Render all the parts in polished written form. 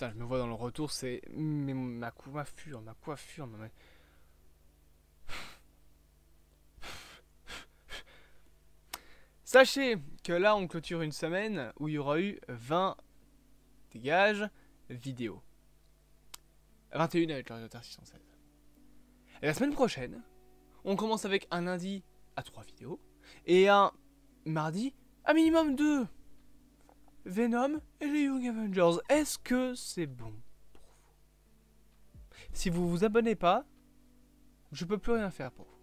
Putain, je me vois dans le retour, c'est... Mais ma coiffure, mais... Sachez que là, on clôture une semaine où il y aura eu 20 dégages vidéo. 21 avec le réalisateur 616. Et la semaine prochaine, on commence avec un lundi à 3 vidéos et un mardi à minimum 2. Venom et les Young Avengers. Est-ce que c'est bon pour vous? Si vous vous abonnez pas, je peux plus rien faire pour vous.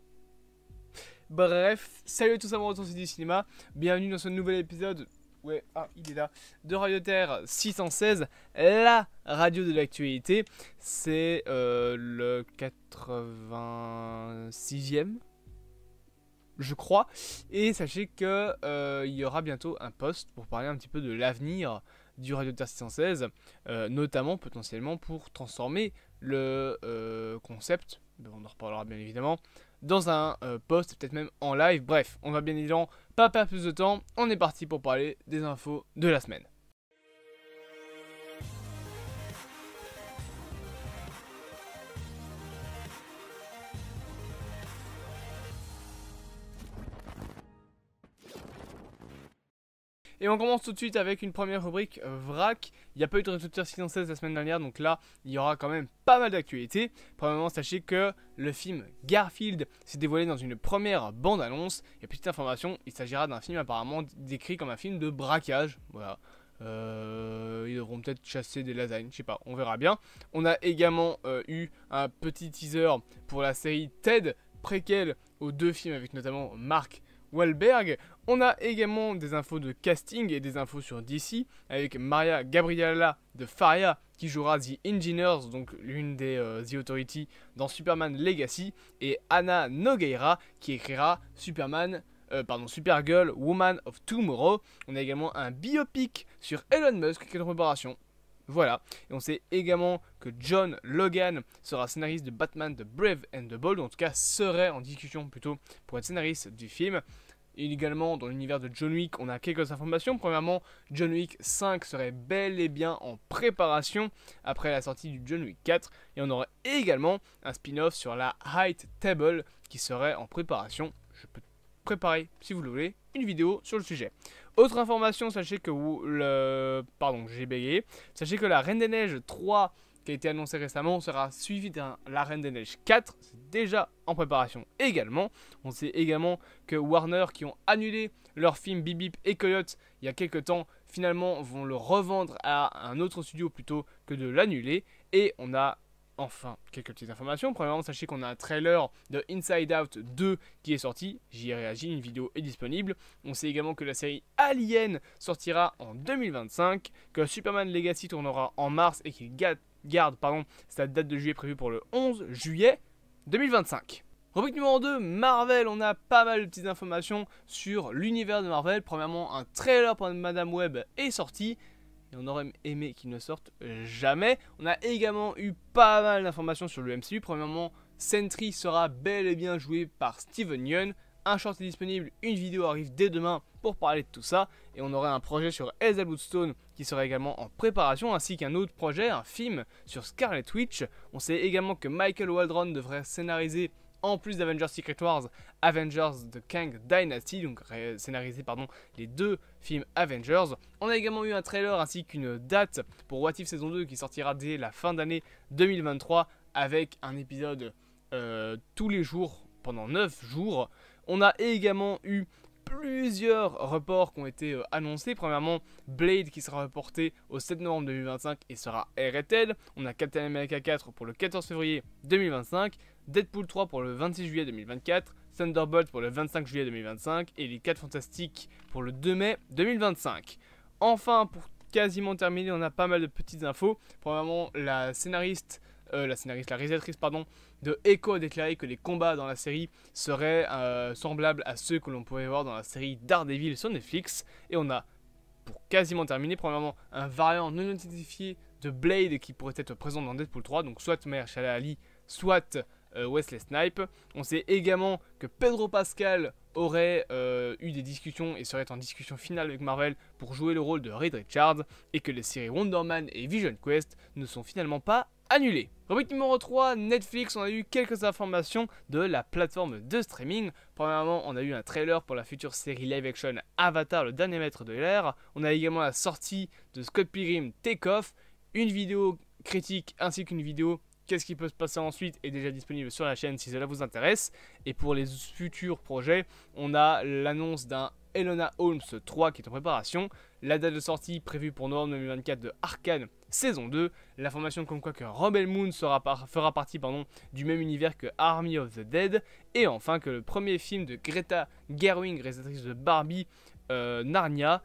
Bref, salut à tous amoureux de du cinéma, bienvenue dans ce nouvel épisode, il est là, de Radio Terre 616, la radio de l'actualité. C'est le 86e, je crois, et sachez que il y aura bientôt un post pour parler un petit peu de l'avenir du Radio Terre 616, notamment potentiellement pour transformer le concept, on en reparlera bien évidemment, dans un post, peut-être même en live. Bref, on va bien évidemment pas perdre plus de temps. On est parti pour parler des infos de la semaine. Et on commence tout de suite avec une première rubrique vrac. Il n'y a pas eu de résultat 616 la semaine dernière, donc là, il y aura quand même pas mal d'actualités. Premièrement, sachez que le film Garfield s'est dévoilé dans une première bande-annonce. Et petite information, il s'agira d'un film apparemment décrit comme un film de braquage. Voilà. Ils devront peut-être chasser des lasagnes, je sais pas, on verra bien. On a également eu un petit teaser pour la série Ted, préquel aux deux films avec notamment Mark Wahlberg. On a également des infos de casting et des infos sur DC avec Maria Gabriella de Faria qui jouera The Engineers, donc l'une des The Authority dans Superman Legacy, et Anna Nogueira qui écrira Supergirl, Woman of Tomorrow. On a également un biopic sur Elon Musk qui est en préparation. Voilà, et on sait également que John Logan sera scénariste de Batman The Brave and the Bold, ou en tout cas serait en discussion plutôt pour être scénariste du film. Et également dans l'univers de John Wick, on a quelques informations. Premièrement, John Wick 5 serait bel et bien en préparation après la sortie du John Wick 4. Et on aurait également un spin-off sur la Height Table qui serait en préparation. Je peux préparer, si vous le voulez, une vidéo sur le sujet. Autre information, sachez que j'ai bégayé. Sachez que la Reine des Neiges 3 qui a été annoncée récemment sera suivie de la Reine des Neiges 4. C'est déjà en préparation également. On sait également que Warner, qui ont annulé leur film Bip Bip et Coyote il y a quelques temps, finalement vont le revendre à un autre studio plutôt que de l'annuler. Et on a enfin quelques petites informations. Premièrement, sachez qu'on a un trailer de Inside Out 2 qui est sorti. J'y ai réagi, une vidéo est disponible. On sait également que la série Alien sortira en 2025, que Superman Legacy tournera en mars et qu'il garde sa date de juillet prévue pour le 11 juillet 2025. Rubrique numéro 2, Marvel. On a pas mal de petites informations sur l'univers de Marvel. Premièrement, un trailer pour Madame Web est sorti. Et on aurait aimé qu'il ne sorte jamais. On a également eu pas mal d'informations sur le MCU. Premièrement, Sentry sera bel et bien joué par Steven Yeun. Un short est disponible, une vidéo arrive dès demain pour parler de tout ça. Et on aurait un projet sur Hazelwood Stone qui serait également en préparation, ainsi qu'un autre projet, un film sur Scarlet Witch. On sait également que Michael Waldron devrait scénariser, en plus d'Avengers Secret Wars, Avengers The Kang Dynasty, donc scénariser les deux films Avengers. On a également eu un trailer ainsi qu'une date pour What If saison 2 qui sortira dès la fin d'année 2023 avec un épisode tous les jours pendant 9 jours. On a également eu plusieurs reports qui ont été annoncés. Premièrement, Blade qui sera reporté au 7 novembre 2025 et sera arrêté. On a Captain America 4 pour le 14 février 2025. Deadpool 3 pour le 26 juillet 2024, Thunderbolt pour le 25 juillet 2025 et les 4 Fantastiques pour le 2 mai 2025. Enfin, pour quasiment terminer, on a pas mal de petites infos. Premièrement, la réalisatrice de Echo a déclaré que les combats dans la série seraient semblables à ceux que l'on pouvait voir dans la série Daredevil sur Netflix. Et on a, pour quasiment terminer, premièrement, un variant non identifié de Blade qui pourrait être présent dans Deadpool 3, donc soit Mahershala Ali, soit Wesley Snipes. On sait également que Pedro Pascal aurait eu des discussions et serait en discussion finale avec Marvel pour jouer le rôle de Reed Richards, et que les séries Wonder Man et Vision Quest ne sont finalement pas annulées. Rubrique numéro 3, Netflix, on a eu quelques informations de la plateforme de streaming. Premièrement, on a eu un trailer pour la future série live action Avatar, le dernier maître de l'air. On a également la sortie de Scott Pilgrim Take Off, une vidéo critique ainsi qu'une vidéo qu'est-ce qui peut se passer ensuite est déjà disponible sur la chaîne si cela vous intéresse. Et pour les futurs projets, on a l'annonce d'un Elona Holmes 3 qui est en préparation, la date de sortie prévue pour novembre 2024 de Arcane saison 2, l'information comme quoi que Rebel Moon fera partie du même univers que Army of the Dead, et enfin que le premier film de Greta Gerwig, réalisatrice de Barbie, Narnia,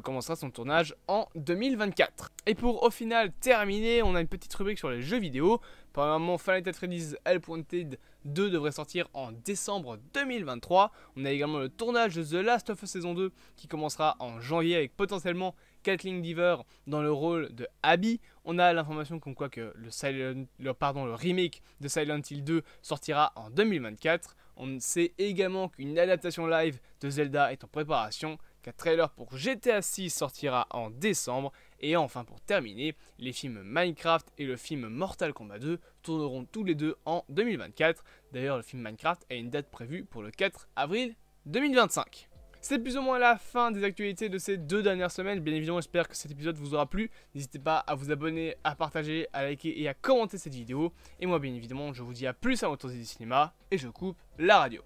commencera son tournage en 2024. Et pour au final terminer, on a une petite rubrique sur les jeux vidéo. Premièrement, Final Fantasy Freddy's Help Wanted 2 devrait sortir en décembre 2023. On a également le tournage de The Last of Us saison 2 qui commencera en janvier avec potentiellement Kathleen Dever dans le rôle de Abby. On a l'information comme quoi que le remake de Silent Hill 2 sortira en 2024. On sait également qu'une adaptation live de Zelda est en préparation, qu'un trailer pour GTA 6 sortira en décembre, et enfin pour terminer, les films Minecraft et le film Mortal Kombat 2 tourneront tous les deux en 2024. D'ailleurs, le film Minecraft a une date prévue pour le 4 avril 2025. C'est plus ou moins la fin des actualités de ces 2 dernières semaines. Bien évidemment, j'espère que cet épisode vous aura plu. N'hésitez pas à vous abonner, à partager, à liker et à commenter cette vidéo. Et moi, bien évidemment, je vous dis à plus à votre du cinéma et je coupe la radio.